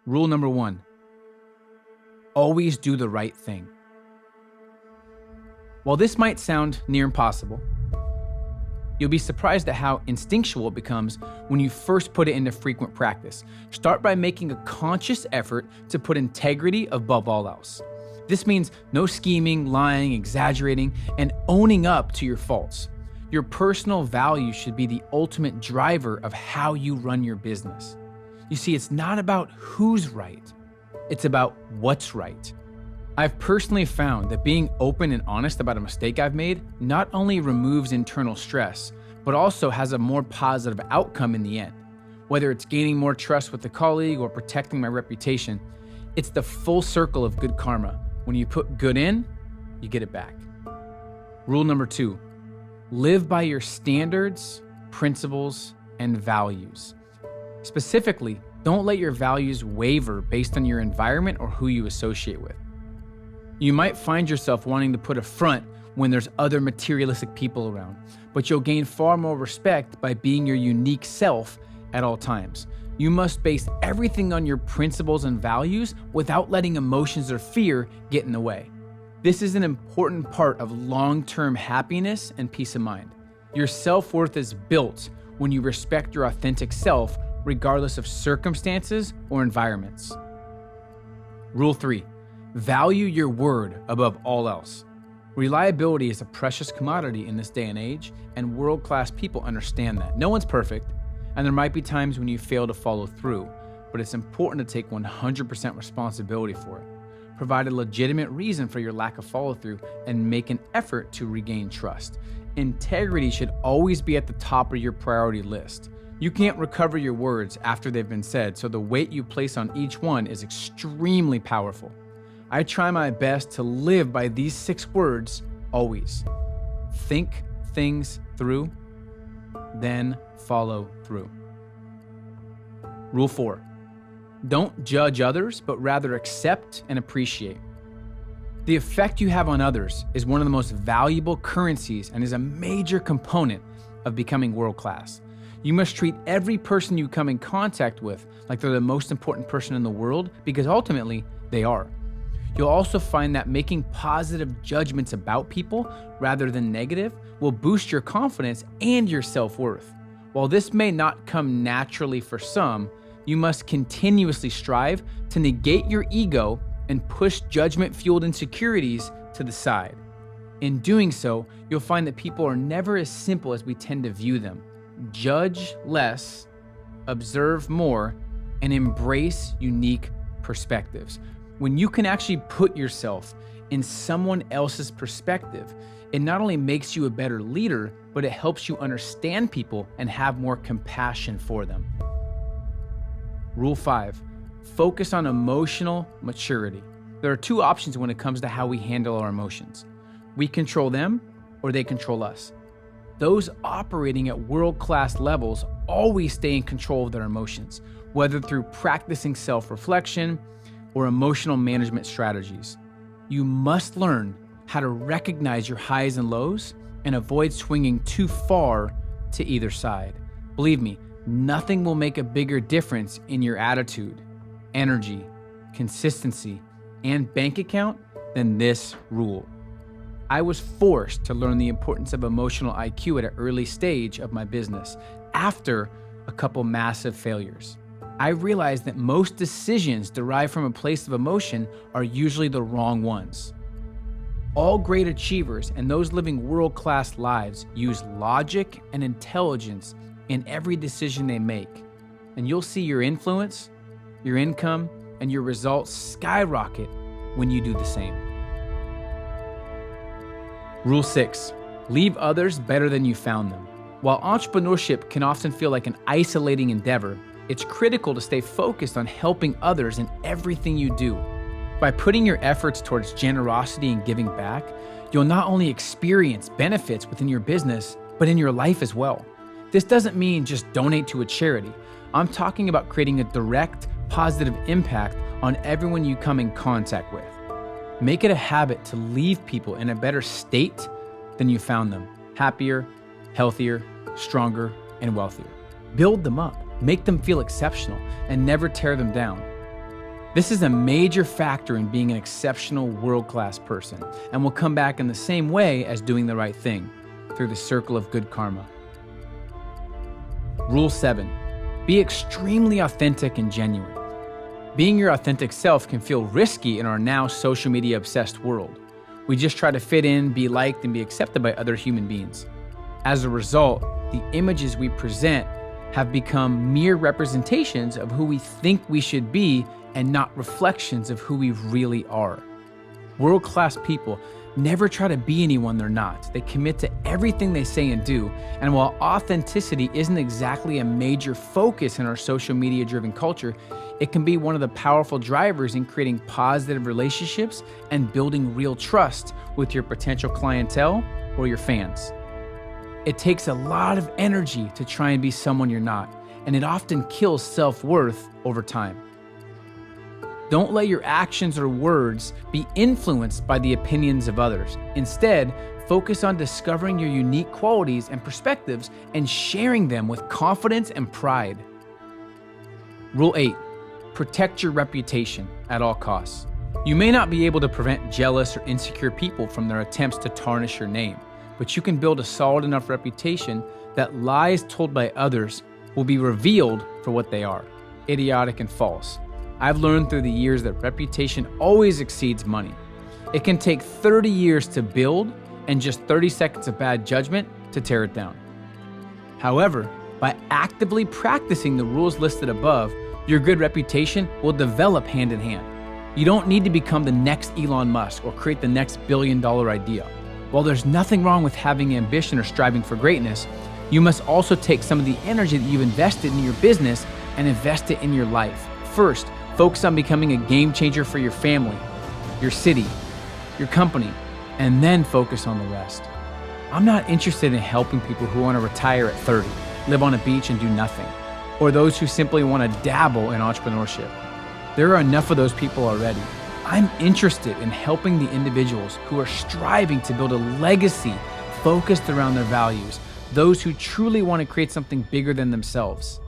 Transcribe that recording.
Rule number 1, always do the right thing. While this might sound near impossible, you'll be surprised at how instinctual it becomes when you first put it into frequent practice. Start by making a conscious effort to put integrity above all else. This means no scheming, lying, exaggerating, and owning up to your faults. Your personal value should be the ultimate driver of how you run your business. You see, it's not about who's right, it's about what's right. I've personally found that being open and honest about a mistake I've made not only removes internal stress, but also has a more positive outcome in the end. Whether it's gaining more trust with a colleague or protecting my reputation, it's the full circle of good karma. When you put good in, you get it back. Rule number 2, live by your standards, principles, and values. Specifically, don't let your values waver based on your environment or who you associate with. You might find yourself wanting to put a front when there's other materialistic people around, but you'll gain far more respect by being your unique self at all times. You must base everything on your principles and values without letting emotions or fear get in the way. This is an important part of long-term happiness and peace of mind. Your self-worth is built when you respect your authentic self, regardless of circumstances or environments. Rule 3, value your word above all else. Reliability is a precious commodity in this day and age, and world-class people understand that. No one's perfect, and there might be times when you fail to follow through, but it's important to take 100% responsibility for it. Provide a legitimate reason for your lack of follow-through and make an effort to regain trust. Integrity should always be at the top of your priority list. You can't recover your words after they've been said, so the weight you place on each one is extremely powerful. I try my best to live by these 6 words always. Think things through, then follow through. Rule 4, don't judge others, but rather accept and appreciate. The effect you have on others is one of the most valuable currencies and is a major component of becoming world-class. You must treat every person you come in contact with like they're the most important person in the world, because ultimately they are. You'll also find that making positive judgments about people rather than negative will boost your confidence and your self-worth. While this may not come naturally for some, you must continuously strive to negate your ego and push judgment-fueled insecurities to the side. In doing so, you'll find that people are never as simple as we tend to view them. Judge less, observe more, and embrace unique perspectives. When you can actually put yourself in someone else's perspective, it not only makes you a better leader, but it helps you understand people and have more compassion for them. Rule 5, focus on emotional maturity. There are 2 options when it comes to how we handle our emotions. We control them, or they control us. Those operating at world-class levels always stay in control of their emotions, whether through practicing self-reflection or emotional management strategies. You must learn how to recognize your highs and lows and avoid swinging too far to either side. Believe me, nothing will make a bigger difference in your attitude, energy, consistency, and bank account than this rule. I was forced to learn the importance of emotional IQ at an early stage of my business after a couple massive failures. I realized that most decisions derived from a place of emotion are usually the wrong ones. All great achievers and those living world-class lives use logic and intelligence in every decision they make, and you'll see your influence, your income, and your results skyrocket when you do the same. Rule 6, leave others better than you found them. While entrepreneurship can often feel like an isolating endeavor, it's critical to stay focused on helping others in everything you do. By putting your efforts towards generosity and giving back, you'll not only experience benefits within your business, but in your life as well. This doesn't mean just donate to a charity. I'm talking about creating a direct, positive impact on everyone you come in contact with. Make it a habit to leave people in a better state than you found them, happier, healthier, stronger, and wealthier. Build them up. Make them feel exceptional and never tear them down. This is a major factor in being an exceptional world-class person and will come back in the same way as doing the right thing, through the circle of good karma. Rule 7. Be extremely authentic and genuine. Being your authentic self can feel risky in our now social media obsessed world. We just try to fit in, be liked, and be accepted by other human beings. As a result, the images we present have become mere representations of who we think we should be and not reflections of who we really are. World-class people never try to be anyone they're not. They commit to everything they say and do. And while authenticity isn't exactly a major focus in our social media-driven culture, it can be one of the powerful drivers in creating positive relationships and building real trust with your potential clientele or your fans. It takes a lot of energy to try and be someone you're not, and it often kills self-worth over time. Don't let your actions or words be influenced by the opinions of others. Instead, focus on discovering your unique qualities and perspectives and sharing them with confidence and pride. Rule 8. Protect your reputation at all costs. You may not be able to prevent jealous or insecure people from their attempts to tarnish your name, but you can build a solid enough reputation that lies told by others will be revealed for what they are: idiotic and false. I've learned through the years that reputation always exceeds money. It can take 30 years to build and just 30 seconds of bad judgment to tear it down. However, by actively practicing the rules listed above, your good reputation will develop hand in hand. You don't need to become the next Elon Musk or create the next billion-dollar idea. While there's nothing wrong with having ambition or striving for greatness, you must also take some of the energy that you've invested in your business and invest it in your life. First, focus on becoming a game changer for your family, your city, your company, and then focus on the rest. I'm not interested in helping people who want to retire at 30, live on a beach and do nothing, or those who simply want to dabble in entrepreneurship. There are enough of those people already. I'm interested in helping the individuals who are striving to build a legacy focused around their values, those who truly want to create something bigger than themselves.